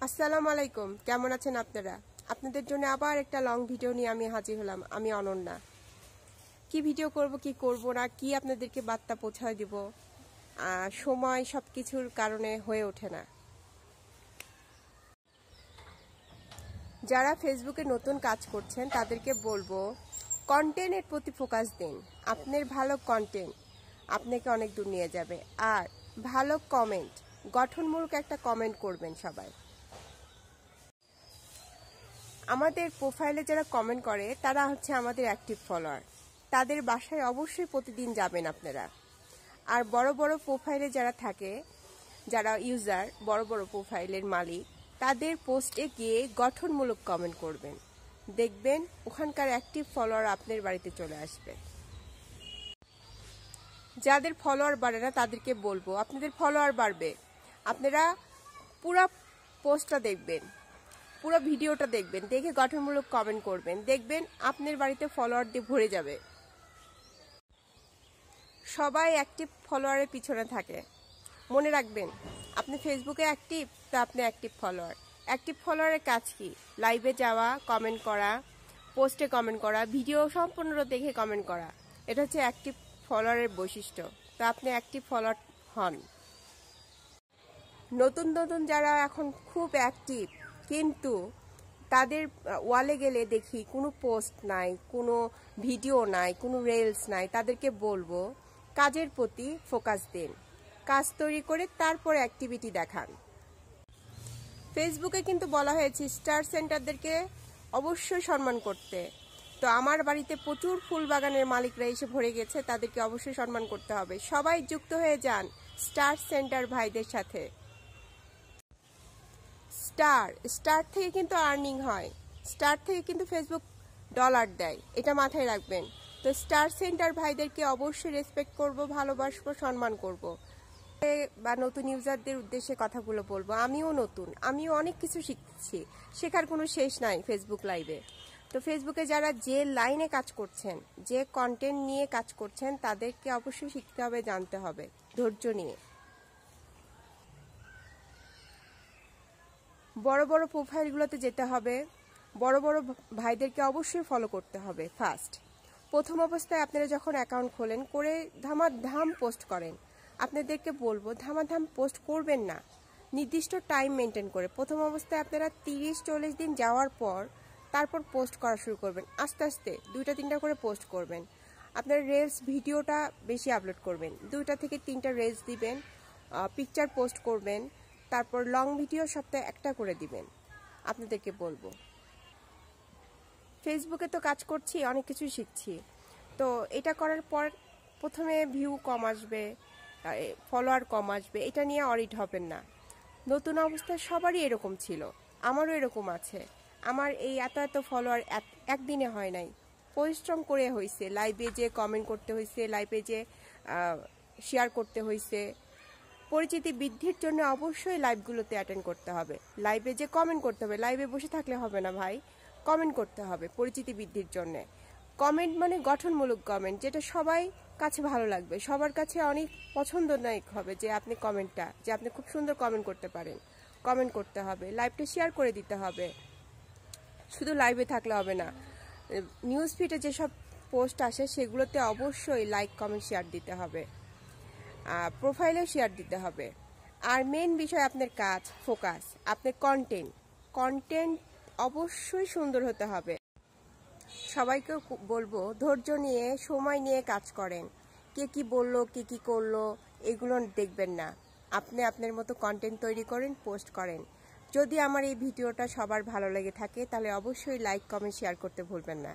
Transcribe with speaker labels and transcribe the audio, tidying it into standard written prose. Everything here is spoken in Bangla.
Speaker 1: আসসালামু আলাইকুম, কেমন আছেন আপনারা? আপনাদের জন্য আবার একটা লং ভিডিও নিয়ে আমি হাজির হলাম। আমি অনন্যা। কি ভিডিও করব কি করব না, কি আপনাদেরকে বার্তা পৌঁছায় দিব, সময় সব কিছুর কারণে হয়ে ওঠে না। যারা ফেসবুকে নতুন কাজ করছেন তাদেরকে বলবো, কন্টেন্টের প্রতি ফোকাস দিন। আপনার ভালো কন্টেন্ট আপনাকে অনেক দূর নিয়ে যাবে। আর ভালো কমেন্ট, গঠনমূলক একটা কমেন্ট করবেন সবাই। আমাদের প্রোফাইলে যারা কমেন্ট করে তারা হচ্ছে আমাদের অ্যাক্টিভ ফলোয়ার। তাদের বাসায় অবশ্যই প্রতিদিন যাবেন আপনারা। আর বড় বড় প্রোফাইলে যারা থাকে, যারা ইউজার, বড় বড় প্রোফাইলের মালিক, তাদের পোস্টে গিয়ে গঠনমূলক কমেন্ট করবেন। দেখবেন ওখানকার অ্যাক্টিভ ফলোয়ার আপনার বাড়িতে চলে আসবে। যাদের ফলোয়ার বাড়ে না তাদেরকে বলবো, আপনাদের ফলোয়ার বাড়বে। আপনারা পুরো পোস্টটা দেখবেন, পুরো ভিডিওটা দেখবেন, দেখে গঠনমূলক কমেন্ট করবেন। দেখবেন আপনার বাড়িতে ফলোয়ার দিয়ে ভরে যাবে। সবাই অ্যাক্টিভ ফলোয়ারের পিছনে থাকে। মনে রাখবেন, আপনি ফেসবুকে অ্যাক্টিভ, তা আপনি অ্যাক্টিভ ফলোয়ার। অ্যাক্টিভ ফলোয়ারের কাজ কি? লাইভে যাওয়া, কমেন্ট করা, পোস্টে কমেন্ট করা, ভিডিও সম্পূর্ণ দেখে কমেন্ট করা। এটা হচ্ছে অ্যাক্টিভ ফলোয়ারের বৈশিষ্ট্য। তা আপনি অ্যাক্টিভ ফলোয়ার হন। নতুন নতুন যারা এখন খুব অ্যাক্টিভ, কিন্তু তাদের ওয়ালে গেলে দেখি কোনো পোস্ট নাই, কোনো ভিডিও নাই, কোনো রিলস নাই। তাদেরকে বলবো, কাজের প্রতি ফোকাস দিন। কাজ তৈরি করে তারপরে অ্যাক্টিভিটি দেখান। ফেসবুকে কিন্তু বলা হয়েছে স্টার সেন্টারদেরকে অবশ্যই সম্মান করতে। তো আমার বাড়িতে প্রচুর ফুল বাগানের মালিকরা এসে ভরে গেছে, তাদেরকে অবশ্যই সম্মান করতে হবে। সবাই যুক্ত হয়ে যান স্টার সেন্টার ভাইদের সাথে। স্টার থেকে কিন্তু আর্নিং হয়, স্টার থেকে কিন্তু ফেসবুক ডলার দেয়, এটা মাথায় রাখবেন। তো স্টার সেন্টার ভাইদেরকে অবশ্যই রেসপেক্ট করব, ভালোবাসবো, সম্মান করব। বা নতুন ইউজারদের উদ্দেশ্যে কথাগুলো বলবো, আমিও নতুন, আমিও অনেক কিছু শিখছি, শেখার কোনো শেষ নাই ফেসবুক লাইভে। তো ফেসবুকে যারা যে লাইনে কাজ করছেন, যে কন্টেন্ট নিয়ে কাজ করছেন, তাদেরকে অবশ্যই শিখতে হবে, জানতে হবে, ধৈর্য নিয়ে। বড় বড় প্রোফাইলগুলোতে যেতে হবে, বড় বড় ভাইদেরকে অবশ্যই ফলো করতে হবে। প্রথম অবস্থায় আপনারা যখন অ্যাকাউন্ট খোলেন, করে ধামাধাম পোস্ট করেন। আপনাদেরকে বলবো, ধামাধাম পোস্ট করবেন না, নির্দিষ্ট টাইম মেনটেন করে। প্রথম অবস্থায় আপনারা 30-40 দিন যাওয়ার পর তারপর পোস্ট করা শুরু করবেন। আস্তে আস্তে 2-3টা করে পোস্ট করবেন। আপনার রিলস ভিডিওটা বেশি আপলোড করবেন, 2টা থেকে 3টা রিলস দিবেন, পিকচার পোস্ট করবেন। তারপর লং ভিডিও সপ্তাহে 1টা করে দিবেন। আপনাদেরকে বলবো, ফেসবুকে তো কাজ করছি, অনেক কিছুই শিখছি। তো এটা করার পর প্রথমে ভিউ কম আসবে, ফলোয়ার কম আসবে, এটা নিয়ে অরিড হবেন না। নতুন অবস্থায় সবারই এরকম ছিল, আমারও এরকম আছে। আমার এই এত ফলোয়ার একদিনে হয় নাই, পরিশ্রম করে হয়েছে। লাইভে যে কমেন্ট করতে হয়েছে, লাইভে যে শেয়ার করতে হয়েছে। পরিচিতি বৃদ্ধির জন্য অবশ্যই লাইভগুলোতে অ্যাটেন্ড করতে হবে, লাইভে যে কমেন্ট করতে হবে। লাইভে বসে থাকলে হবে না ভাই, কমেন্ট করতে হবে পরিচিতি বৃদ্ধির জন্য। কমেন্ট মানে গঠনমূলক কমেন্ট, যেটা সবাই কাছে ভালো লাগবে, সবার কাছে অনেক পছন্দদায়ক হবে। যে আপনি কমেন্টটা, যে আপনি খুব সুন্দর কমেন্ট করতে পারেন, কমেন্ট করতে হবে, লাইভটা শেয়ার করে দিতে হবে। শুধু লাইভে থাকলে হবে না, নিউজ ফিডে যেসব পোস্ট আসে সেগুলোতে অবশ্যই লাইক, কমেন্ট, শেয়ার দিতে হবে, প্রোফাইলেও শেয়ার দিতে হবে। আর মেন বিষয় আপনার কাজ, ফোকাস, আপনার কন্টেন্ট অবশ্যই সুন্দর হতে হবে। সবাইকে বলবো, ধৈর্য নিয়ে, সময় নিয়ে কাজ করেন। কে কি বললো, কে কি করলো, এগুলো দেখবেন না। আপনি আপনার মতো কন্টেন্ট তৈরি করেন, পোস্ট করেন। যদি আমার এই ভিডিওটা সবার ভালো লেগে থাকে, তাহলে অবশ্যই লাইক, কমেন্ট, শেয়ার করতে ভুলবেন না।